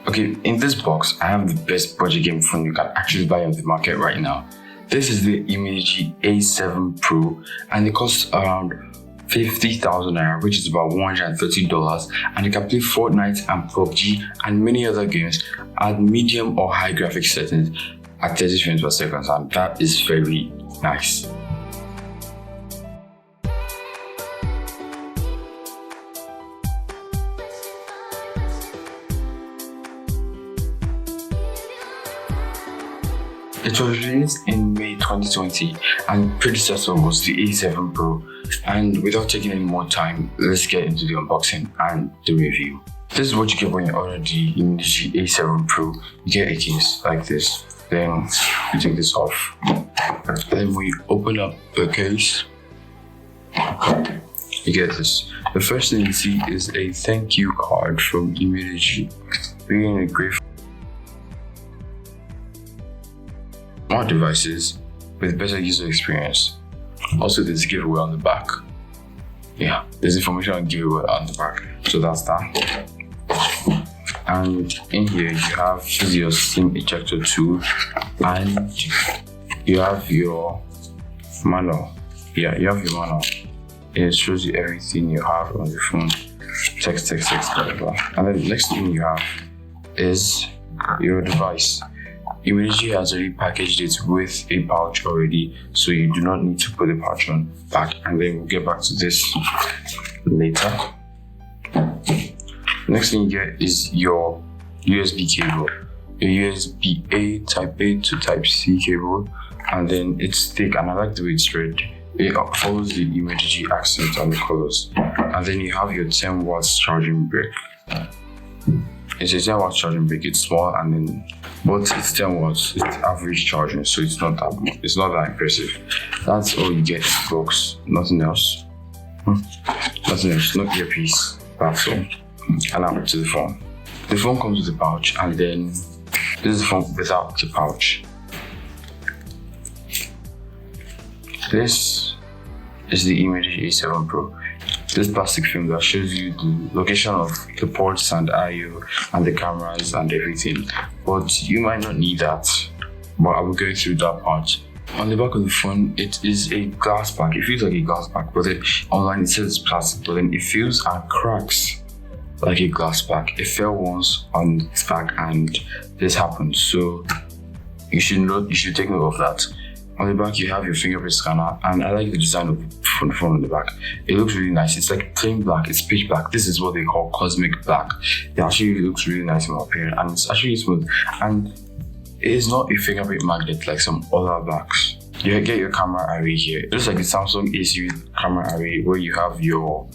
Okay, in this box, I have the best budget game phone you can actually buy on the market right now. This is the Umidigi A7 Pro, and it costs around 50,000 naira, which is about $130, and you can play Fortnite and PUBG and many other games at medium or high graphics settings at 30 frames per second, and that is very nice. It was released in May 2020, and predecessor was the A7 Pro. And without taking any more time, let's get into the unboxing and the review. This is what you get when you order the Umidigi A7 Pro. You get a case like this, then you take this off. Then when you open up the case, you get this. The first thing you see is a thank you card from Umidigi, being a great smart devices with better user experience. Also, there's a giveaway on the back. Yeah, there's information on giveaway on the back. So that's that. And in here you have your SIM ejector tool, and you have your manual. Yeah, you have your manual. It shows you everything you have on your phone. Text, whatever. And then the next thing you have is your device. Umidigi has already packaged it with a pouch already, so you do not need to put the pouch on back, and then we'll get back to this later. Next thing you get is your USB cable, your USB A Type A to Type C cable, and then it's thick, and I like the way it's red. It follows the Umidigi accent and the colors. And then you have your 10 watts charging brick. It's a 10 watts charging brick. It's small, and then but it's 10 watts. It's average charging, so it's not that impressive. That's all you get in the box. Nothing else. Nothing else. No earpiece. That's all. And now to the phone. The phone comes with a pouch, and then this is the phone without the pouch. This is the Umidigi A7 Pro. This plastic film that shows you the location of the ports and I/O and the cameras and everything, but you might not need that, but I will go through that part. On the back of the phone, it is a glass back. It feels like a glass back, but then online it says it's plastic, but then it feels and cracks like a glass back. It fell once on its back and this happened, so you should take note of that. On the back, you have your fingerprint scanner, and I like the design of the phone on the back. It looks really nice. It's like plain black, it's pitch black. This is what they call cosmic black. It actually looks really nice in my opinion, and it's actually smooth. And it is not a fingerprint magnet like some other backs. You get your camera array here. It looks like the Samsung A series camera array, where you have your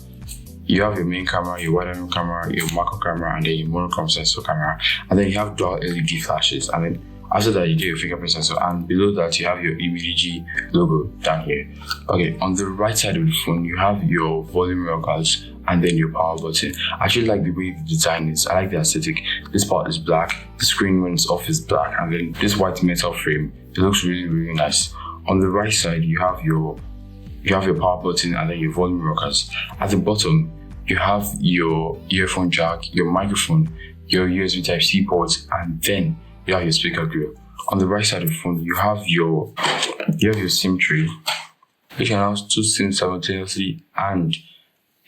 main camera, your wide angle camera, your macro camera, and then your monochrome sensor camera. And then you have dual LED flashes, and then after that, you get your fingerprint sensor, and below that, you have your Umidigi logo down here. Okay, on the right side of the phone, you have your volume rockers and then your power button. I actually like the way the design is. I like the aesthetic. This part is black, the screen when it's off is black, and then this white metal frame. It looks really, really nice. On the right side, you have your power button and then your volume rockers. At the bottom, you have your earphone jack, your microphone, your USB Type-C ports, and then you have your speaker grill. On the right side of the phone, you have your SIM tray, which can house 2 SIMs simultaneously and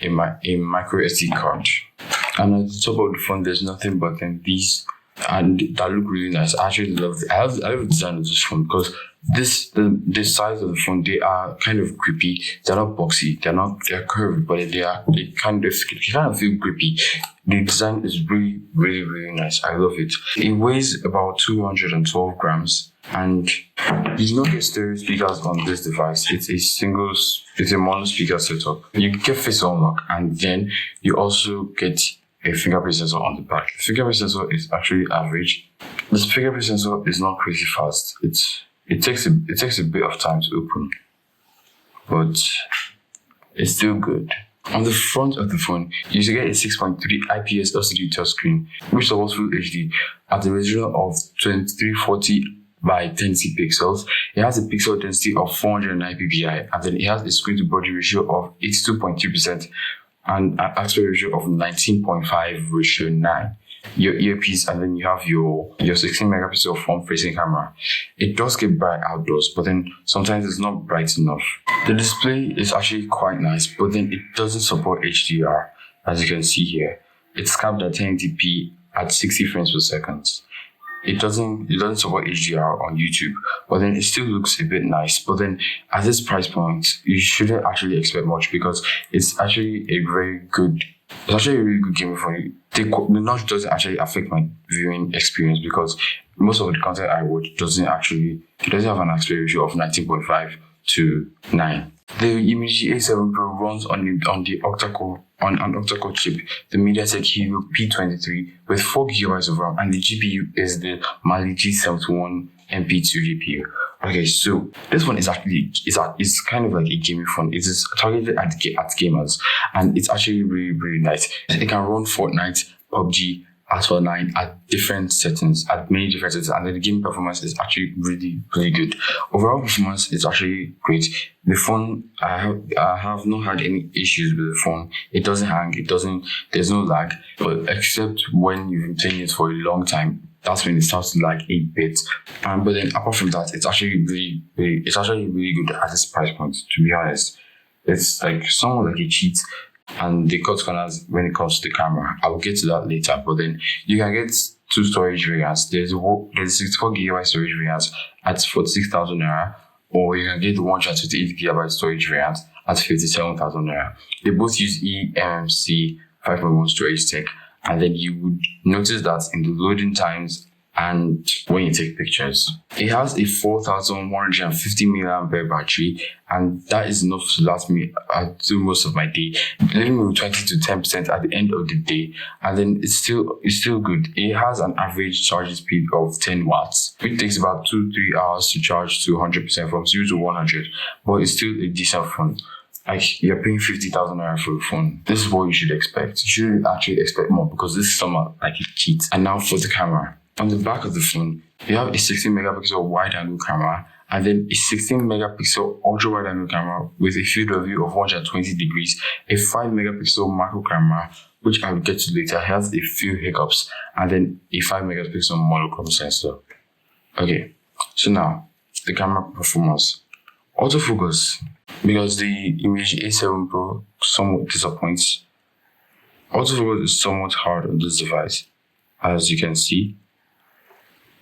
a micro SD card. And at the top of the phone, there's nothing but then these, and that look really nice. I actually love it. I love the design of this phone because the size of the phone, they are kind of grippy. They're not boxy. They're curved, but they kind of feel grippy. The design is really, really, really nice. I love it. It weighs about 212 grams, and you do not get stereo speakers on this device. It's a mono speaker setup. You get face unlock, and then you also get a fingerprint sensor on the back. The fingerprint sensor is actually average. The fingerprint sensor is not crazy fast. It takes a bit of time to open, but it's still good. On the front of the phone, you should get a 6.3 IPS LCD touchscreen, which supports Full HD at a resolution of 2340 by 1080 pixels. It has a pixel density of 409 ppi, and then it has a screen to body ratio of 82.3% and an aspect ratio of 19.5:9. your earpiece, and then you have your 16 megapixel front facing camera. It does get bright outdoors, but then sometimes it's not bright enough. The display is actually quite nice, but then it doesn't support HDR, as you can see here. It's capped at 1080p at 60 frames per second. It doesn't support HDR on YouTube, but then it still looks a bit nice. But then at this price point, you shouldn't actually expect much, because it's actually a really good gaming phone. The notch doesn't actually affect my viewing experience, because most of the content I watch doesn't have an aspect ratio of 19.5 to 9. The Umidigi A7 Pro runs on an octa-core chip, the MediaTek Helio P23 with 4GB of RAM, and the GPU is the Mali G71 MP2 GPU. Okay, so this one is actually it's kind of like a gaming phone. It is targeted at gamers, and it's actually really, really nice. It can run Fortnite, PUBG, Asphalt 9 at different settings, and then the game performance is actually really, really good. Overall performance is actually great. The phone, I have not had any issues with the phone. It doesn't hang, there's no lag, but except when you've been playing it for a long time, that's when it starts to lag a bit. But then apart from that, it's actually really good at this price point, to be honest. It's like somewhat like a cheat, and they cut corners when it comes to the camera. I will get to that later, but then you can get two storage variants. There's 64GB storage variant at 46,000 naira, or you can get the 128GB storage variant at 57,000 naira. They both use eMMC 5.1 storage tech, and then you would notice that in the loading times and when you take pictures. It has a 4,150 milliampere battery, and that is enough to last me through most of my day, leaving me with 20 to 10% at the end of the day. And then it's still good. It has an average charging speed of 10 watts, which takes about 2-3 hours to charge to 100% from 0 to 100, but it's still a decent phone. Like, you're paying 50,000 naira for a phone. This is what you should expect. You shouldn't actually expect more, because this is somewhat like a cheat. And now for the camera. On the back of the phone, you have a 16 megapixel wide angle camera, and then a 16 megapixel ultra wide angle camera with a field of view of 120 degrees, a 5 megapixel macro camera, which I will get to later, has a few hiccups, and then a 5 megapixel monochrome sensor. Okay, so now the camera performance. Autofocus, because the Umidigi A7 Pro somewhat disappoints. Autofocus is somewhat hard on this device, as you can see.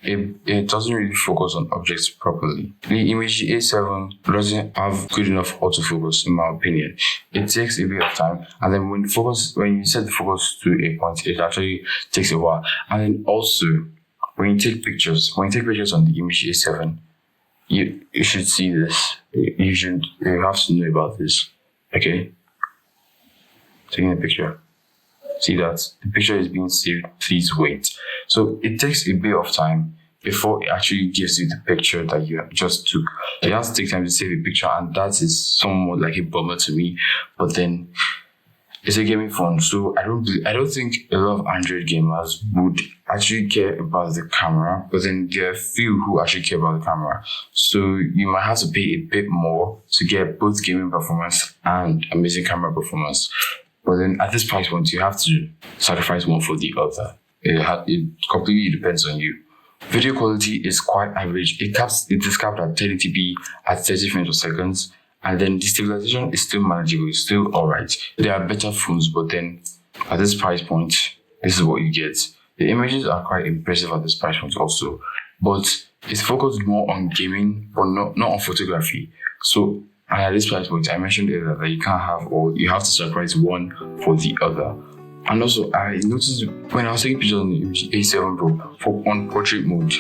It doesn't really focus on objects properly. The Umidigi A7 doesn't have good enough autofocus, in my opinion. It takes a bit of time, and then when you set the focus to a point, it actually takes a while. And then also, when you take pictures on the Umidigi A7, you should see this. You have to know about this. Okay? Taking a picture. See that the picture is being saved, please wait. So it takes a bit of time before it actually gives you the picture that you just took. It has to take time to save a picture, and that is somewhat like a bummer to me. But then it's a gaming phone, so I don't think a lot of Android gamers would actually care about the camera, but then there are few who actually care about the camera. So you might have to pay a bit more to get both gaming performance and amazing camera performance. But then at this price point, you have to sacrifice one for the other. It completely depends on you. Video quality is quite average. It is capped at 1080p at 30 frames per second, and then the stabilization is still manageable. It's still alright. There are better phones, but then at this price point, this is what you get. The images are quite impressive at this price point also, but it's focused more on gaming, but not on photography. So at this price point, I mentioned earlier that you can't have, or you have to sacrifice one for the other. And also, I noticed when I was taking pictures on the A7 Pro on portrait mode,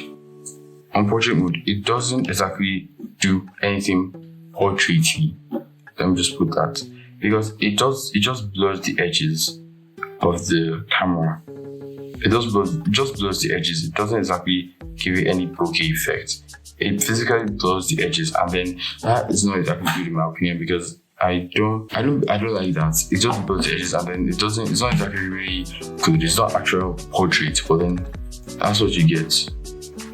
it doesn't exactly do anything portraity. Let me just put that, because it just blurs the edges of the camera. It just blurs the edges. It doesn't exactly give you any bokeh effect. It physically blurs the edges, and then that is not exactly good in my opinion, because I don't like that. It just blurs the edges, and then it's not exactly really good. It's not actual portrait, but then that's what you get.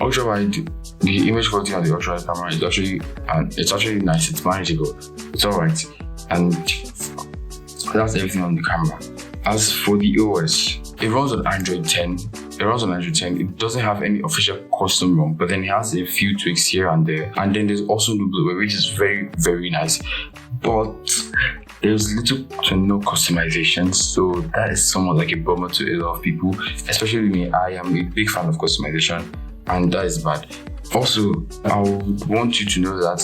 Ultra wide, the image quality on the ultra wide camera is actually nice. It's manageable. It's alright, and that's everything on the camera. As for the OS, it runs on Android 10 it runs on Android 10. It doesn't have any official custom ROM, but then it has a few tweaks here and there. And then there's also no Blu-ray, which is very, very nice. But there's little to no customization, so that is somewhat like a bummer to a lot of people, especially me. I am a big fan of customization, and that is bad. Also, I would want you to know that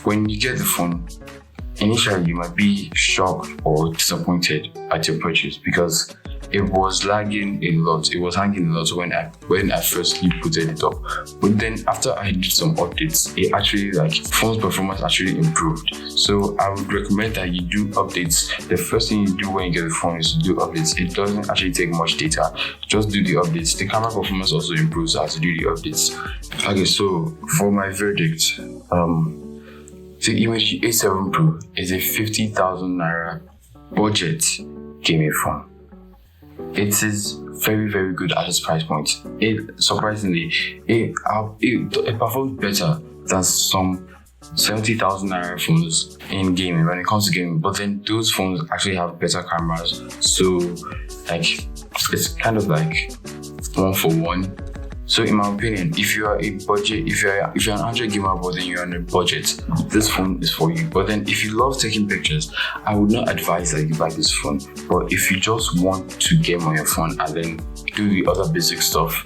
when you get the phone, initially you might be shocked or disappointed at your purchase because it was lagging a lot. It was hanging a lot when I firstly booted it up. But then after I did some updates, it actually phone's performance actually improved. So I would recommend that you do updates. The first thing you do when you get the phone is to do updates. It doesn't actually take much data. Just do the updates. The camera performance also improves as you do the updates. Okay, so for my verdict, the Umidigi A7 Pro is a 50,000 naira budget gaming phone. It is very, very good at its price point. It surprisingly, it performs better than some 70,000 naira phones in gaming when it comes to gaming. But then those phones actually have better cameras, so it's kind of like one for one. So in my opinion, if you are a budget, if you're an Android gamer but then you're on a budget, this phone is for you. But then if you love taking pictures, I would not advise that you buy this phone. But if you just want to game on your phone and then do the other basic stuff,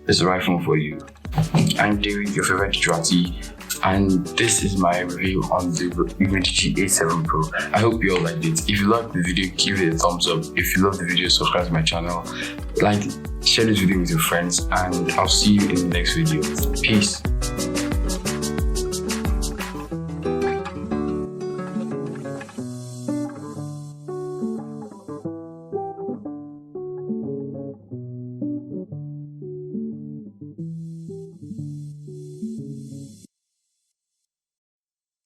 it's the right phone for you. I'm David, your favorite Drati, and this is my review on the Umidigi A7 Pro. I hope you all liked it. If you liked the video, give it a thumbs up. If you love the video, subscribe to my channel. Share this video with your friends, and I'll see you in the next video. Peace.